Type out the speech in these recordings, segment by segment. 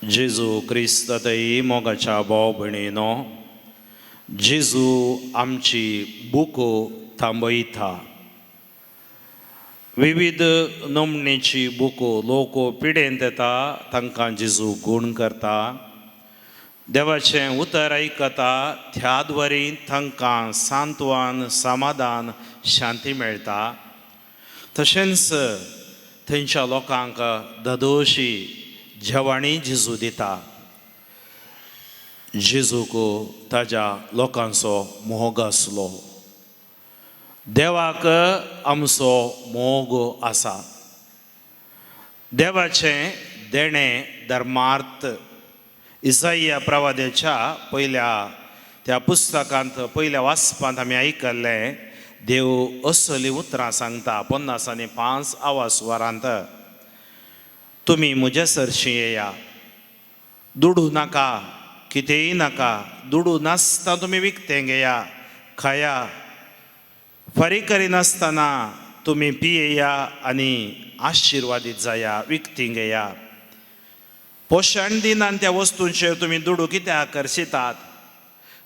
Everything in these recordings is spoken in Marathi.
जेजू क्रिस्तातही मोगाच्या भाव भयणीनो, जेजू आमची बुको थांबयता. विविध नमणेची बुको लोक पिडेंत येता, तांकां जेजू गूण करता. देवाचें उतर आयकता, त्याद्वारी तांकां सांत्वन, समाधान, शांती मेळटा. तशेंच थंयच्या लोकांक धदोशी जेवाणी जेजू दिता. जेजूक ताज्या लोकांचो मोग आसलो. देवाक आमचो मोग आसा. देवाचें देणें धर्मार्थ इसाइया प्रवाद्याच्या पयल्या त्या पुस्तकांत पयल्या वाचपांत आमी आयकल्लें. देव असली उतरां सांगता 50 आनी 5 स्वरांत. तुमी म्हजे सरशी येया, दुडू नाका, कितेंय नाका, दुडू नासता तुमी विकतें घेया, खाया, फारीक करिनासतना तुमी पियेया आनी आशिर्वादीत जाया, विकतीं घेया. पोशण दिनान त्या वस्तूंचेर तुमी दुडू कित्याक आकर्शितात?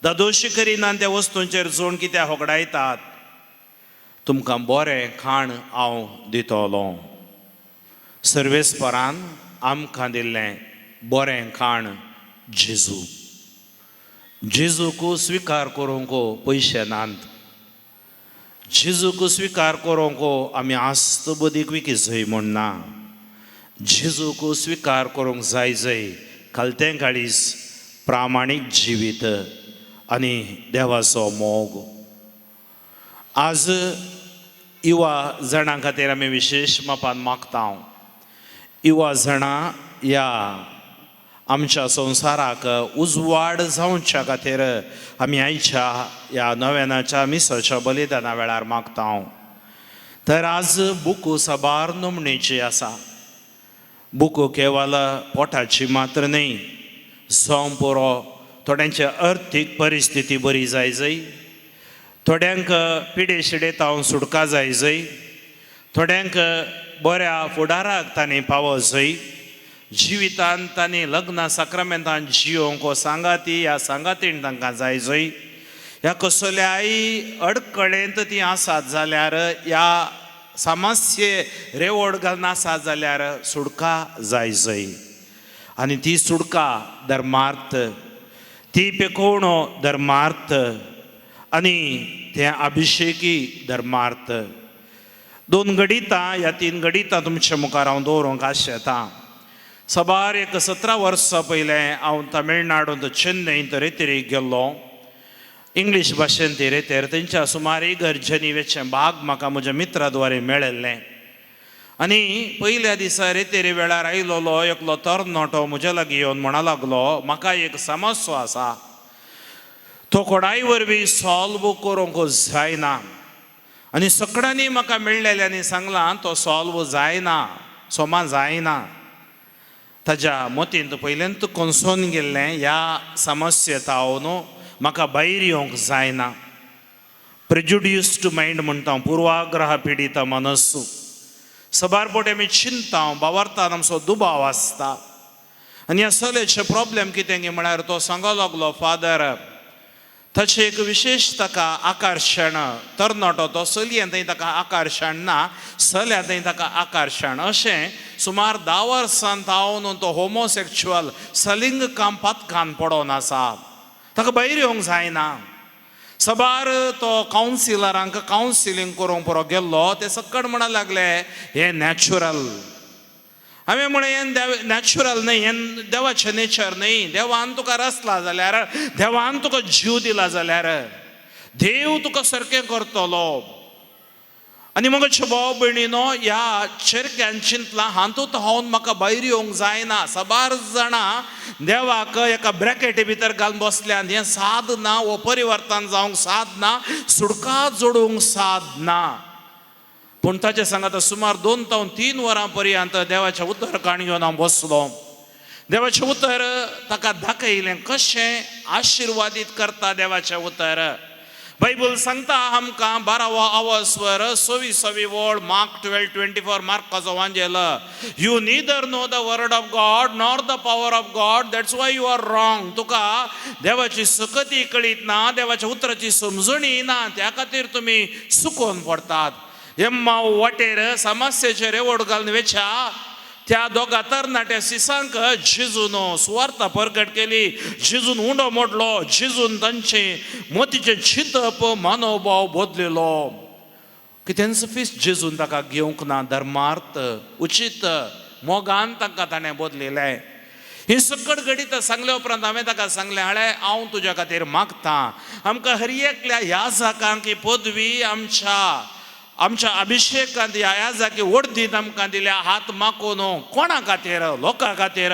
धदोशी करिनान त्या वस्तूंचेर जोड कित्याक होगडायतात? तुमकां बरें खाण हांव दितलो. सर्वेस्परान आमकां दिल्लें बरें खाण जेजू. जेजूक स्विकार करूंक पयशे नात. जेजूक स्विकार करूंक आमी आस्त बदीक विकी जंय म्हणना. जेजूक स्विकार करूंक जाय जंय खालतें काळीज, प्रामाणीक जिवीत आनी देवाचो मोग. आज युवा जाणां खातीर आमी विशेश मापान मागता. युवा जाणां ह्या आमच्या संवसाराक उजवाड जावच्या खातीर आमी आयच्या ह्या नव्यानाच्या मिसाच्या बलिदाना वेळार मागता. तर आज बुको साबार नमणेची आसा. बुको केवळ पोटाची मात्र न्ही, जावं पुरो थोड्यांची अर्थीक परिस्थिती बरी जाय जंय, थोड्यांक पिडे शिडेतावन सुटका जाय जंय, थोड्यांक बऱ्या फुडाराक तांणी पावो जंय, जिवितांत तांणी लग्न साक्रामेंतान जियोंक सांगाती ह्या सांगातीन तांकां जाय जंय, ह्या कसल्याय अडकळेंत ती आसात जाल्यार, ह्या समस्ये रेवड घालून आसात जाल्यार सुटका जाय जंय. आनी ती सुटका धर्मार्थ, ती पेखोवणो धर्मार्थ आनी तें अभिशेकी धर्मार्थ. 2 गडितां ह्या 3 गडितां तुमच्या मुखार हांव दवरूंक आशेतां. साबार 17 वर्सां पयलें हांव तमिळनाडूंत चेन्नईंत रेतेरेक गेल्लो. इंग्लीश भाशेन ती रेतेर. थंयच्या सुमार 1 जनिवेचें भाग म्हाका म्हज्या मित्रा द्वारे मेळिल्लें. आनी पयल्या दिसा रेतेरे वेळार आयलोलो एकलो तरणाटो म्हज्या लागीं येवन म्हणूंक लागलो, म्हाका एक समस्या आसा, तो कोणाय वरवीं सॉल्व करूंक जायना. आनी सगळ्यांनी म्हाका मेळिल्ल्यांनी सांगलां तो सॉल्व जायना, सोमा जायना. ताज्या मतींत पयलेंत कोंसून गेल्लें, ह्या समस्येतावन म्हाका भायर येवंक जायना. प्रेजुड्युस्ड मायंड म्हणटा, पुर्वाग्रह पिडीत मनस्सू. सबार पोटी आमी चिंता, भावार्थान आमचो दुबाव आसता. आनी ह्या सगळेचे प्रॉब्लेम कितें गे म्हळ्यार तो सांगूंक लागलो, फादर ताचें एक विशेश ताका आकर्शण, तरणाटो तो चलयें थंय ताका आकर्शण ना, चल्या थंय ताका आकर्शण. अशें सुमार 10 वर्सां तावन तो होमोसेक्च्युअल सलिंग काम पातकान पडोन आसा. ताका भायर येवंक जायना. सबार तो कावन्सिलरांक कावन्सिलींग करूंक पुरो गेल्लो. ते सकट म्हणूंक लागले हें नॅचरल. हांवें म्हळें हें नॅचरल न्हय, हें देवाचें नेचर न्हय. देवान तुका रचला जाल्यार, देवान तुका जीव दिला जाल्यार देव तुका सारकें करतलो. आनी म्हज्या भाव भयणीनो, ह्या चेरक्यान चिंतलां, हातूंत हांव म्हाका भायर येवंक जायना. सबार जाणां देवाक एका ब्रॅकेटी भितर घालून बसल्यात. हें साद ना, वो परिवर्तन जावंक साद ना, सुटका जोडूंक साद ना. पूण ताचे सांगात सुमार 2 ते 3 वरां पर्यंत देवाचें उतर काण घेवन हांव बसलो. देवाचें उतर ताका दाखयलें, कशें आशिर्वादीत करता देवाचें उतर. बायबल सांगता आमकां 12वा आवाजवर 26वी ओळ मार्क 12:24 मार्काचो वांजेल. You neither know the word of God nor the power of God, that's why you are wrong. तुका देवाची सकती कळीत ना, देवाच्या उतराची समजणी ना, त्या खातीर तुमी चुकोवन पडटात. एम्मा वाटेर समस्येचेर रेवड घालून वेच्या त्या दोगा तरणाट्या सिसांक झिजून सुवार्ता प्रकट केली. झिजून उंडो मोडलो, झिजून तांचे मोतीचे चिंतप मनोभाव बदलिलो. कितें फीस झिजून ताका घेवंक ना, धर्मार्थ उचित मोगान तांकां ताणें बदलिलें. ही सकट घडीत सांगले उपरांत हांवें ताका सांगलें, हाळे हांव तुज्या खातीर मागतां. आमकां हर एकल्या ह्या जाकांक ही पदवी आमच्या अभिषेकांत ह्या जागी वर्दीत आमकां दिल्या. हात मागून कोणा खातीर? लोकां खातीर.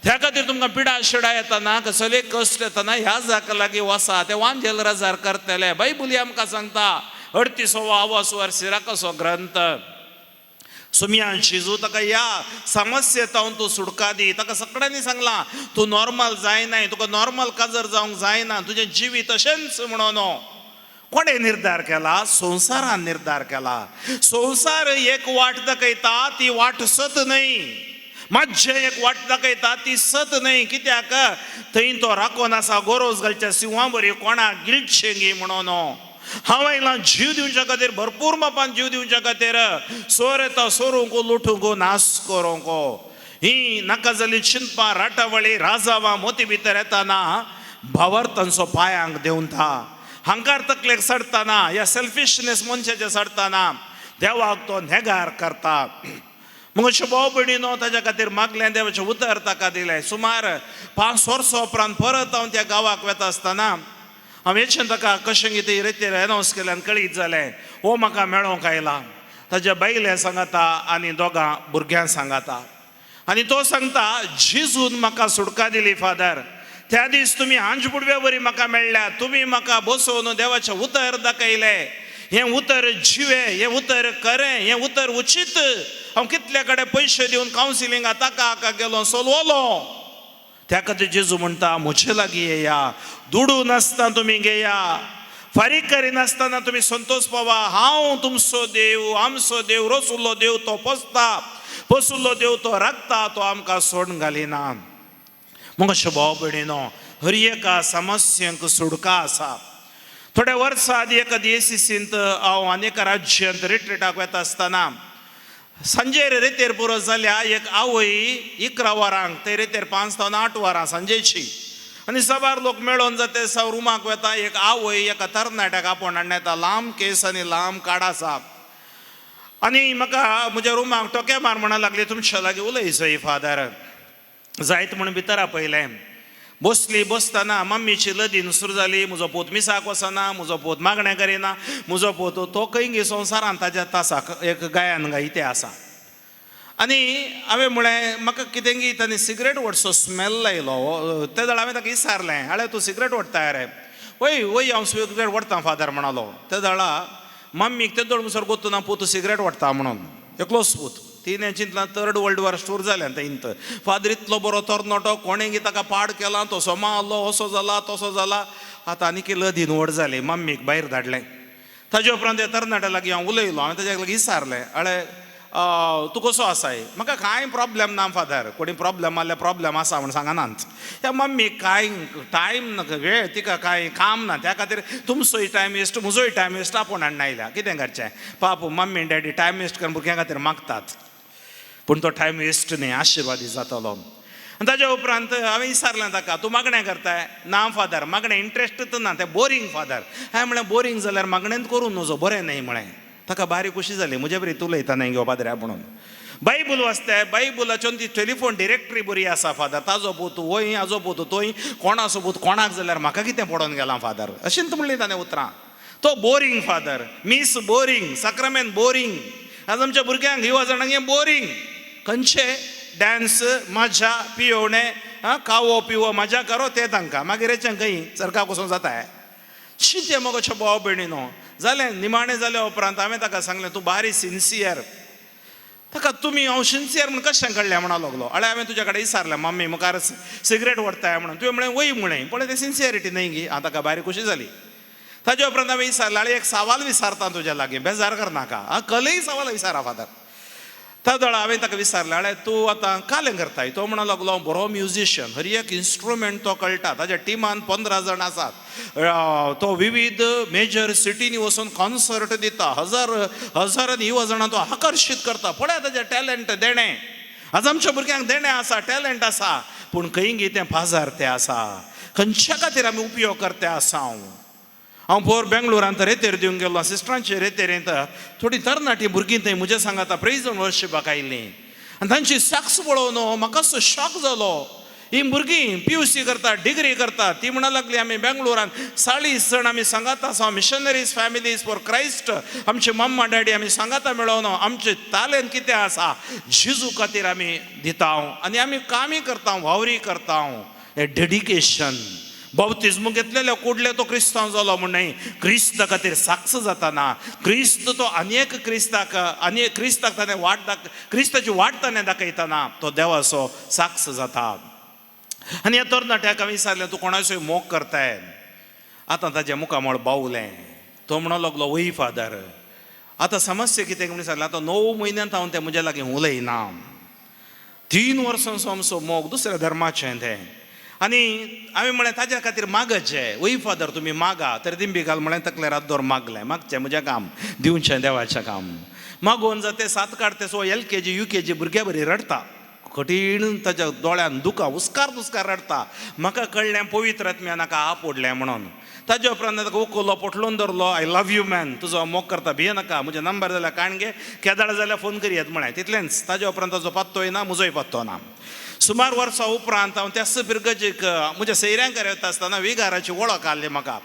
त्या खातीर तुमकां पिडा शिडा येतना, कसले कश्ट येतना ह्या जाका लागीं वसा, ते वांजेल रजार करतले. बायबली आमकां सांगता 38वा आवाजवर सिराकाचो ग्रंथ. सुमिया शिजू ताका ह्या समस्येंत तूं सुटका दी. ताका सगळ्यांनी सांगलां तूं नॉर्मल जायनाय, तुका नॉर्मल काजर जावंक जायना, तुजें जिवीत अशेंच म्हणून. कोणे निर्धार केला? संवसारान निर्धार केला. संवसार एक वाट दाखयता, ती वाट सत न्हय. मातशें एक वाट दाखयता, ती सत न्हय. कित्याक थंय तो राखोन आसा गोरोज घालच्या सिंहा बरी कोणाक गिल्टशेंगी म्हणून. हांव आयलां जीव दिवच्या खातीर, भरपूर मापान जीव दिवच्या खातीर. सोर येता सोरूंक, लुटूंक, नाश करूंक. ही नाका जाली चिंतपां राटावळी राजावां मोती भितर येताना भावार्थांचो पांयांक देंवता. हंकार तकलेक सडताना, या सेल्फिशनेस मनशाचे सडताना देवाक तो नेगार करता. मग अशें भाव भयणीनो ताच्या खातीर मागलें, देवाचें उतर ताका दिलें. सुमार 5 वर्सां उपरांत परत हांव त्या गांवाक वेता आसतना हांव येचें ताका कशें कितें रितीर एनावंस केल्यान कळीत जालें. हो म्हाका मेळोंक आयला. ताच्या बायलें सांगता आनी दोगां भुरग्यां सांगता. आनी तो सांगता झिजून म्हाका सुटका दिली फादर. त्या दीस तुमी हांज बुडव्या वरी म्हाका मेळ्ळ्या. तुमी म्हाका बसोवन देवाचें उतर दाखयलें. हें उतर जिवें, हें उतर खरें, हें उतर उचित. हांव कितले कडेन पयशे दिवन कावन्सिलिंगा ताका गेलो, सोलवलो. त्या खातीर जेजू म्हणटा म्हजे लागीं येया. दुडू नासतना तुमी घेया, फारीक करिनासतना तुमी संतोश पावा. हांव तुमचो देव, आमचो देव, रसुल्लो देव तो पोसता, पसुल्लो देव तो राखता, तो आमकां सोडून घालिना. मग अशें भाव भयणीनो हर एका समस्यांक सुटका आसा. थोड्या वर्सां आदी एका DSCCंत हांव आनीक राज्यांत रिट्रीटाक वता आसतना सांजेर रेतेर पुरो जाल्या एक आवय 11 वरांक, ते रेतेर 5 ते 8 वरां सांजेची. आनी सबार लोक मेळोन जाते साव रुमाक वता. एक आवय एका तरणाट्याक आपोवन हाडून येता. लांब केस आनी लांब काड आसा. आनी म्हाका म्हज्या रुमाक टोके मार म्हणून लागली, तुमच्या लागीं उलयचोय फादर. जायत म्हणून भितर आपयलें. बसली. बसतना मम्मीची लदीन सुरू जाली. म्हजो पूत मिसाक वचना, म्हजो पूत मागणें करिना, म्हजो पूत तो खंय संवसारांत ताच्या तासाक एक गायन गायते आसा. आनी हांवें म्हळें म्हाका कितें गी ताणी सिगरेट ओडचो स्मेल लायलो. ते जाल्यार हांवें ताका विचारलें, हाळे तूं सिगरेट ओडता रे? वय वय हांव सिगरेट ओडटा फादर म्हणालो. ते जाल्यार मम्मीक ते दळ मुसर गोतूना पूत सिगरेट ओडता म्हणून. एकलोच पूत. तिणें चिंतलां 3rd वर्ल्ड वॉर स्टोर जालें तें इंत. फादर इतलो बरो तरणाटो, कोणें गी ताका पाड केला, तसो मारलो, असो जाला तसो जाला. आतां आनी लदीन व्हड जाली. मम्मीक भायर धाडलें. ताजे उपरांत त्या तरणाट्या लागीं हांव उलयलो. हांवें ताच्या लागीं विचारलें, हाळे तूं कसो आसाय? म्हाका कांय प्रॉब्लेम ना फादर. कोणी प्रॉब्लेम आसल्यार प्रॉब्लेम आसा म्हूण सांगनात. त्या मम्मीक कांय टायम वेळ, तिका कांय काम ना. त्या खातीर तुमचोय टायम वेस्ट, म्हजोय टायम वेस्ट आपूण हाडून आयल्या. कितें करचें? पापू मम्मी डॅडी टायम वेस्ट करून भुरग्यां खातीर मागतात. पूण तो टायम वेस्ट न्ही, आशिर्वादी जातलो. आनी ताच्या उपरांत हांवें विचारलें ताका, तूं मागणें करताय? ना फादर, मागणें इंट्रस्टच ना, तें बोरींग फादर. हांवें म्हळें बोरींग जाल्यार मागणेंत करूं नजो, बरें न्हय म्हळें. ताका बारीक खुशी जाली. म्हजे बरी उलयता न्हय गो पाद्र्या म्हणून. बायबल वाचताय. बायबलाच्यान ती टेलिफोन डिरेक्टरी बरी आसा फादर. ताजो पूत वय, हाजो पूत थंय, कोणाचो पूत कोणाक जाल्यार म्हाका कितें पडोन गेलां फादर. अशेंच म्हणली ताणें उतरां. तो बोरींग फादर. मिस बोरींग, साक्रामेंत बोरींग. आज आमच्या भुरग्यांक 20 जाणांक हें बोरींग. खंयचे डान्स, मजा, पियोवणें, खावो पिवो, मजा करो ते तांकां. मागीर हेचें खंय सरकार कसो जाता. शी मगो भाव भयणीनो जालें. निमाणें जाल्या उपरांत हांवें ताका सांगलें, तूं बारी सिन्सियर. ताका तुमी हांव सिन्सियर म्हूण कशें कळ्ळें म्हणून लागलो. हाळे हांवें तुज्या कडेन विचारलें, मम्मी मुखार सिगरेट ओडताय म्हणून. तुवें म्हळें वय म्हणें. पण तें सिन्सियरिटी न्हय गी. हांव ताका बारीक खुशी जाली. ताजे उपरांत हांवें विचारलें आनी एक सवाल विचारता तुज्या लागीं, बेजार करनाका, खलय सवाल विचारा फादर. ताका वेळा हांवें ताका विचारलें, आळे तूं आतां कालें करताय? तो म्हणूंक लागलो बरो म्युजिशियन, हर एक इन्स्ट्रुमेंट तो कळटा, ताज्या टिमान 15 जाण आसात, तो विविध मेजर सिटींनी वचून कॉन्सर्ट दिता, हजारांनी जाणां तो आकर्शीत करता. पळय ताजें टॅलंट, देणें. आज आमच्या भुरग्यांक देणें आसा, टॅलंट आसा, पूण खंय तें पाजार तें आसा. खंयच्या खातीर आमी उपयोग करता आसा? हांव पोर बेंगलोरांत रेतेर दिवंक गेलो, सिस्टरांचे रेतेरेंत थोडी तरणाटी भुरगीं थंय म्हज्या सांगाता प्रेज एंड वर्शिपाक आयिल्लीं, आनी तांची साक्स पळोवन म्हाका असो शॉक जालो. ही भुरगीं PUC करतात, डिग्री करतात. ती म्हणूंक लागली आमी बेंगलोरान 40 जाण आमी सांगाता आसा, मिशनरीज फॅमिलीज फॉर क्रायस्ट, आमचे मम्मा डॅडी आमी सांगाता मेळोवन आमचे तालेंत कितें आसा जेजू खातीर आमी दिता, आनी आमी कामी करता, वावरी करता. हें डेडिकेशन. बाप्तिस्म घेतलेले कुडले तो क्रिस्तांव जालो म्हूण न्हय, क्रिस्त खातीर साक्ष जाताना क्रिस्त तो आनीक क्रिस्ताक ताणें क्रिस्ताची वाट ताणें दाखयतना तो देवाचो साक्ष जाता. आनी ह्या तरणाट्याक हांवें विचारलें, तूं कोणाचोय मोग करताय? आतां ताजें मुखामळ बावलें. तो म्हणूंक लागलो, वय फादर, आतां समस्या कितें म्हणून विचारलें, आतां 9 म्हयन्यांत हांव तें म्हज्या लागीं उलयना. 3 वर्सांचो आमचो मोग दुसऱ्या धर्माचें तें. आनी हांवें म्हळें ताज्या खातीर मागचें. वय फादर तुमी मागा, तर दिंबी घाल म्हळें तकले रातभर मागलें. मागचें म्हजें काम, दिवचें देवाचें काम. मागोवन जाते 7 काडते सो LKG UKG भुरग्या बरी रडटा, कठीण ताच्या दोळ्यान दुकां, हुस्कार रडटा. म्हाका कळ्ळें पवित्र आत्म्यान नाका आपडलें म्हणून. ताजे उपरांत ताका उखलो, पोटलून धरलो, आय लव यू मॅन, तुजो मोग करता, भिये नाका, म्हजे नंबर जाल्यार काण घे, केदार जाल्यार फोन करियेत म्हळें. तितलेंच. ताजे उपरांत ताजो पत्तोय ना, म्हजोय पत्तो ना. सुमार वर्सां उपरांत हांव त्याच पिरगजीक म्हज्या सैऱ्यांकार येता आसतना विगाराची वळख आसली म्हाका.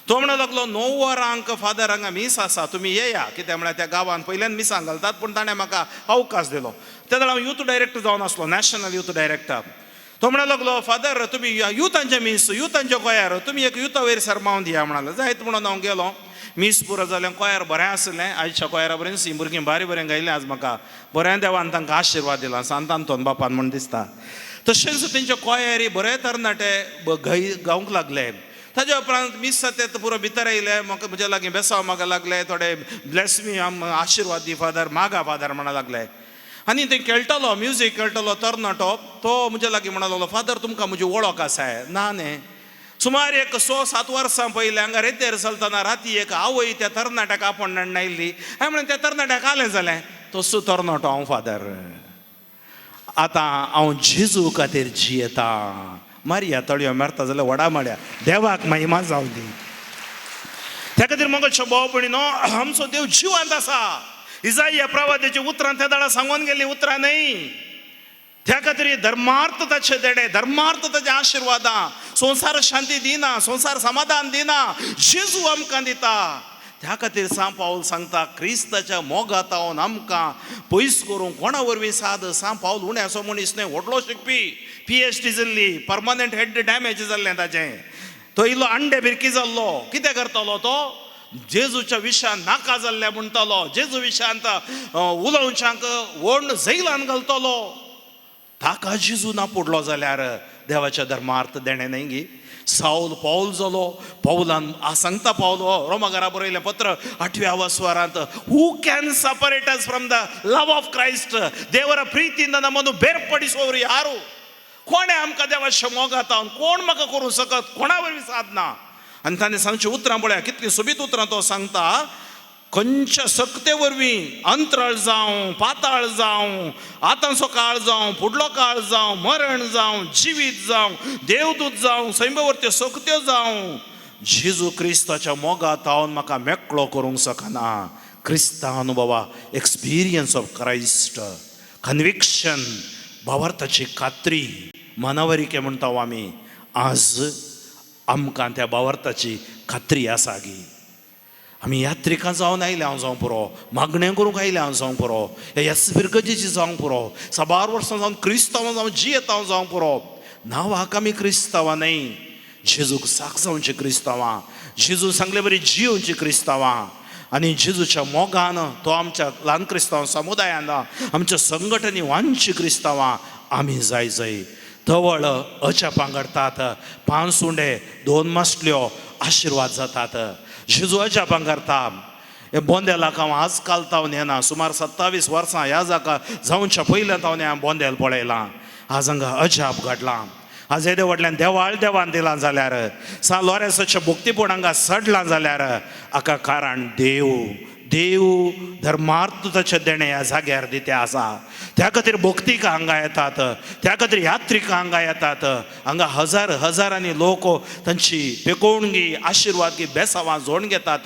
तो म्हणूंक लागलो, 9 वरांक फादर हांगा मीस आसा, तुमी येया. कित्याक म्हळ्यार त्या गांवांत पयल्यान मिसां घालतात, पूण ताणें म्हाका अवकाश दिलो. त्या वेळार हांव यूथ डायरेक्टर जावन आसलो, नॅशनल यूथ डायरेक्टर. तो म्हणूंक लागलो, फादर तुमी युथांचे मीस, युथांचे कोयार, तुमी एक युथा वयर सरमावन दिया म्हणालो. जायत म्हणून हांव गेलो. मीस पुरो जालें, कोयार बरें आसलें. आयच्या कोयारा बरें हीं भुरगीं बरें गायलें. आज म्हाका बरें देवान तांकां आशिर्वाद दिला, सांतांतोन बापान म्हण दिसता. तशेंच तेंचे कोयारी बरे तरणाटे गावंक लागले. ताज्या उपरांत मीस जाते पुरो भितर आयले, म्हाका म्हज्या लागीं बेसांव मागूंक लागले. थोडे ब्लेस मी, आशिर्वाद दी फादर, मागा फादर म्हणूंक लागले. आनी थंय खेळटलो, म्युजीक खेळटलो तरणाटो. तो म्हज्या लागीं म्हणूंक लागलो, फादर तुमकां म्हजी वळख आसा? ना न्ही. सुमार एक 6-7 वर्सां पयलीं हांगा रेतेर चलतना राती एक आवय त्या तरणाट्याक आपणान आयिल्ली. हांवें म्हळें त्या तरणाट्याक आलें जालें. तसो तरणाटो हांव फादर. आतां हांव जेजू खातीर जियेता. मारया तळयो मारता जाल्यार वडा मारया, देवाक महिमा जावं दी. त्या खातीर मोगाच्या भाव भयणीनो, आमचो देव जिवंत आसा. इसाया प्रवादीची उतरां त्या दाडा सांगून गेली उतरां न्हय. त्या खातीर धर्मार्थताचे देणे, धर्मार्थताचे आशिर्वादां, संवसार शांती दिना, संवसार समाधान दिना, जेजू आमकां दिता. त्या खातीर सा पावल सांगता, क्रिस्ताच्या मोगात हांव आमकां पयस करूंक कोणा वरवीं साद. सा पावल उणें असो मनीस न्हय, व्हडलो शिकपी, PhD जाल्ली, परमनंट हेड डॅमेज जाल्लें ताचें. तो इल्लो अंडे भिरकी जाल्लो. कितें करतलो तो? जेजूच्या विशयान नाका जाल्लें म्हणटलो, जेजू विशयांत उलोवच्यांक व्हड झैलान घालतलो. ताका जेजू ना पडलो जाल्यार देवाच्या धर्मार्थ देणें न्हय गी. साऊल पावल जालो. पावलान सांगता पावल, रोमाकारा बरयलें पत्र 8व्या वस्वारांत, who can separate us from the love of Christ? देवರ ಪ್ರೀತಿಯಿಂದ ನಮ್ಮನ್ನು ಬೇರ್ಪಡಿಸುವವರು ಯಾರು? कोणे आमकां देवाच्या मोगात कोण म्हाका करूं सकत? कोणा वरवीं साधना. आनी ताणें सांगचें उतरां पळया, कितलीं सोबीत उतरां तो सांगता. खंयच्या सक्ते वरवीं अंतराळ जावं, पाताळ जावं, आतांचो काळ जावं, फुडलो काळ जावं, मरण जावं, जिवीत जावं, देवदूत जावं, सैमवर्त्यो सक्त्यो जावं, जेजू क्रिस्ताच्या मोगात हांव म्हाका मेकळो करूंक शकना. क्रिस्ता अनुभवा, एक्सपिरियन्स ऑफ क्रायस्ट, कन्विक्शन, भावार्थाची खात्री, मनावरिके म्हणटा आमी. आज आमकां त्या भावार्थाची खात्री आसा गी. आमी यात्रिकां जावन आयले हांव जावं पुरो, मागणें करूंक आयले हांव जावं पुरो, ह्या बिरगजेची जावंक पुरो, 12 वर्सां जावन क्रिस्तांवां जावं जियेता हांव जावं पुरो. नांवाक आमी क्रिस्तांवां न्हय, जेजूक साक जावची क्रिस्तांवां, जेजू सांगले बरी जियोवची क्रिस्तांवां. आनी जेजूच्या मोगान तो आमच्या ल्हान क्रिस्तांव समुदायान, आमच्या संघटनी वांची क्रिस्तांवां आमी जाय. तवळ अच्या पांगडतात, 5 सुंडे 2 मासल्यो आशिर्वाद जातात. जेजू अजापां करता. हे बोंदेलाक हांव आज काल तावन येना, सुमार 27 वर्सां ह्या जाका जावच्या पयलें तावन हांवें बोंदेल पळयलां. आज हांगा अजाप घडलां. आज येदे व्हडल्यान देवाळ देवान दिलां जाल्यार, लॉरेन्साच्या भक्तीपण हांगा सडलां जाल्यार हाका कारण देव धर्मार्थ ताचे देणे ह्या जाग्यार दिते आसा. त्या खातीर भक्तीक हांगा येतात, त्या खातीर यात्रीक हांगा येतात. हांगा हजारांनी लोक तांची पेकोवणगी आशिर्वादगी बेसांवां जोडून घेतात.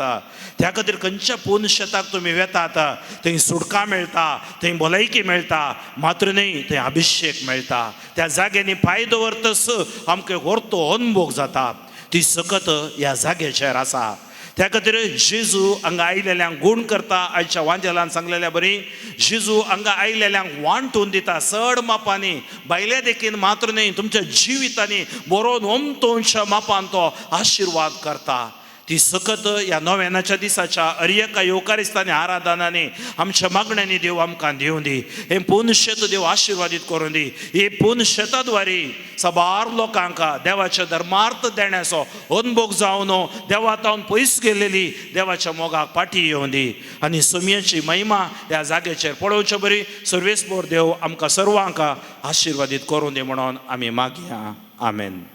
त्या खातीर खंयच्या पूर्ण शेताक तुमी वेतात, थंय सुटका मेळटा, थंय भलायकी मेळटा, मात्र न्ही थंय अभिषेक मेळटा. त्या जाग्यांनी पांय दवरतस आमकां व्हरतो अनुभव जाता. ती सकत ह्या जाग्याचेर आसा. त्या खातीर जेजू हांगा आयलेल्यांक गूण करता. आयच्या वांजेलान सांगलेल्या बरी, जेजू हांगा आयलेल्यांक वांटून दिता चड मापांनी, भायल्या देखीन मात्र न्ही तुमच्या जिवितांनी बरोवन ओमतोंच्या मापान तो आशिर्वाद करता. ती सकत ह्या नोवेनाच्या दिसाच्या अर्यका येवकारिस्तानी आराधनांनी आमच्या मागण्यांनी देव आमकां दिवं दी. हे पूर्ण शेत देव आशिर्वादीत करून दी. हे पूर्ण शेताद्वारी सबार लोकांक देवाच्या धर्मार्थ देण्याचो अनुभव जावन देवातावन पयस गेलेली देवाच्या मोगाक फाटी येवं दी. आनी सोमयेची महिमा ह्या जागेचेर पळोवचे बरी सर्वेस्पोर देव आमकां सर्वांक आशिर्वादीत करून दी म्हणून आमी मागया. आमेन.